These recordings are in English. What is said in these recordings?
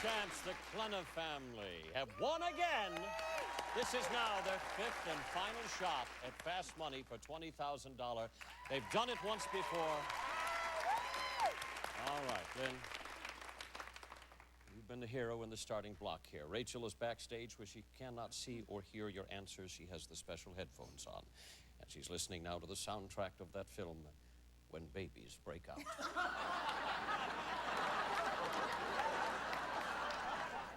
chance the Klena family have won again. This is now their fifth and final shot at fast money for $20,000. They've done it once before. All right, Lynn. You've been the hero in the starting block here. Rachel is backstage where she cannot see or hear your answers. She has the special headphones on. And she's listening now to the soundtrack of that film, When Babies Break Out.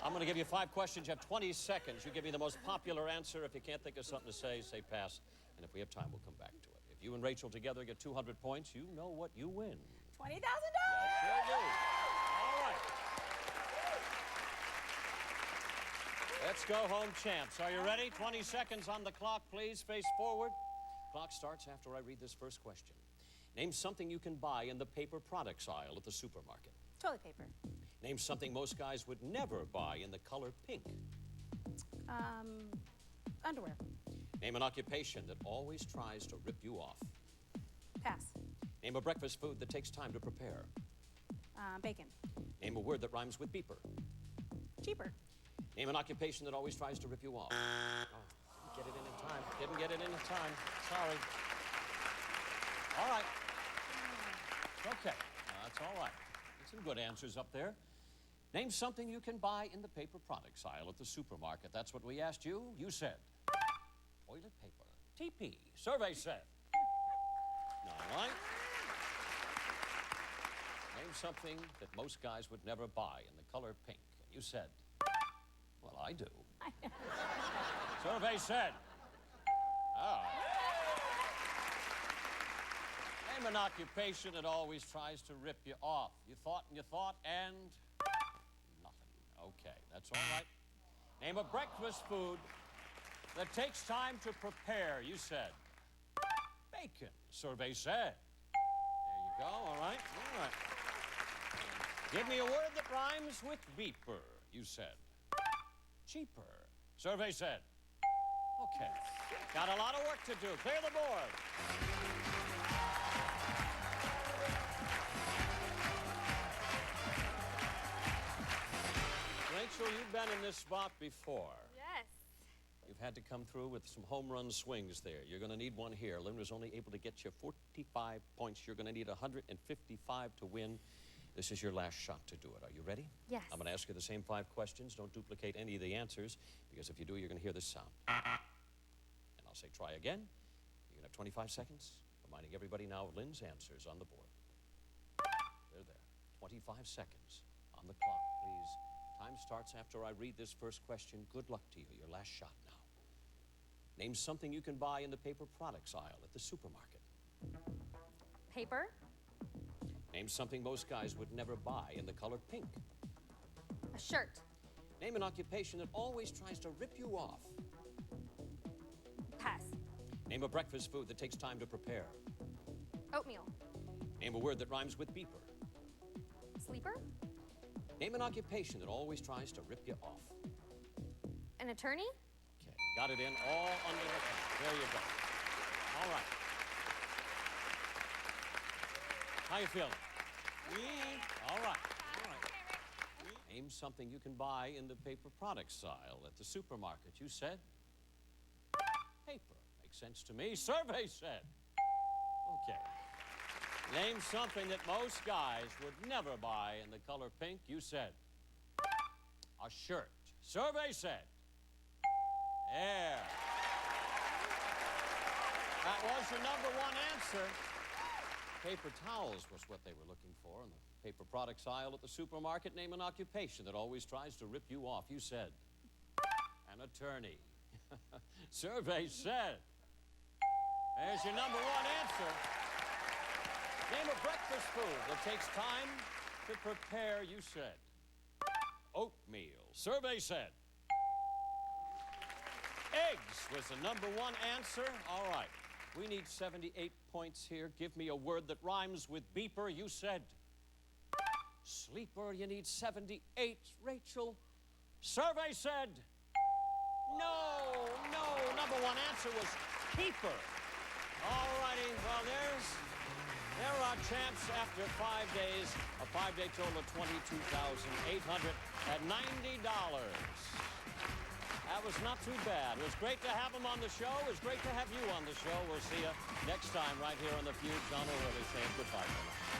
I'm going to give you 5 questions. You have 20 seconds. You give me the most popular answer. If you can't think of something to say pass. And if we have time, we'll come back to it. If you and Rachel together get 200 points, you know what you win. $20,000? Yeah, sure do. All right. Let's go home, champs. Are you ready? 20 seconds on the clock, please. Face forward. Clock starts after I read this first question. Name something you can buy in the paper products aisle at the supermarket. Toilet paper. Name something most guys would never buy in the color pink. Underwear. Name an occupation that always tries to rip you off. Pass. Name a breakfast food that takes time to prepare. Bacon. Name a word that rhymes with beeper. Cheaper. Name an occupation that always tries to rip you off. Oh, didn't get it in time. Didn't get it in time. Sorry. All right. Okay. That's all right. Some good answers up there. Name something you can buy in the paper products aisle at the supermarket. That's what we asked you. You said toilet paper. TP. Survey said. All right. Name something that most guys would never buy in the color pink. And you said, well, I do. Survey said. Oh. Name an occupation that always tries to rip you off. You thought and you thought, and nothing. Okay, that's all right. Name a breakfast food that takes time to prepare. You said bacon. Survey said. There you go, all right. All right. Give me a word that rhymes with beeper. You said cheaper. Survey said. Okay. Got a lot of work to do. Clear the board. Rachel, you've been in this spot before. Yes. You've had to come through with some home run swings there. You're going to need one here. Lynn was only able to get you 45 points. You're going to need 155 to win. This is your last shot to do it. Are you ready? Yes. I'm going to ask you the same 5 questions. Don't duplicate any of the answers, because if you do, you're going to hear this sound. And I'll say try again. You're going to have 25 seconds. Reminding everybody now of Lynn's answers on the board. They're there. 25 seconds on the clock, please. Time starts after I read this first question. Good luck to you. Your last shot now. Name something you can buy in the paper products aisle at the supermarket. Paper. Name something most guys would never buy in the color pink. A shirt. Name an occupation that always tries to rip you off. Pass. Name a breakfast food that takes time to prepare. Oatmeal. Name a word that rhymes with beeper. Sleeper. Name an occupation that always tries to rip you off. An attorney. Okay, got it in all under the pen. There you go. All right. How you feeling? All right. All right. Name something you can buy in the paper products aisle at the supermarket. You said paper. Makes sense to me. Survey said. Okay. Name something that most guys would never buy in the color pink. You said a shirt. Survey said. There. That was your #1 answer. Paper towels was what they were looking for in the paper products aisle at the supermarket. Name an occupation that always tries to rip you off. You said an attorney. Survey said. There's your #1 answer. Name a breakfast food that takes time to prepare. You said oatmeal. Survey said eggs was the #1 answer. All right. We need 78 points here. Give me a word that rhymes with beeper. You said sleeper. You need 78. Rachel. Survey said no. #1 answer was keeper. All righty. Well, They're our champs after 5 days, a 5-day total of $22,890. That was not too bad. It was great to have them on the show. It was great to have you on the show. We'll see you next time right here on the Feud. John O'Hurley saying goodbye for now.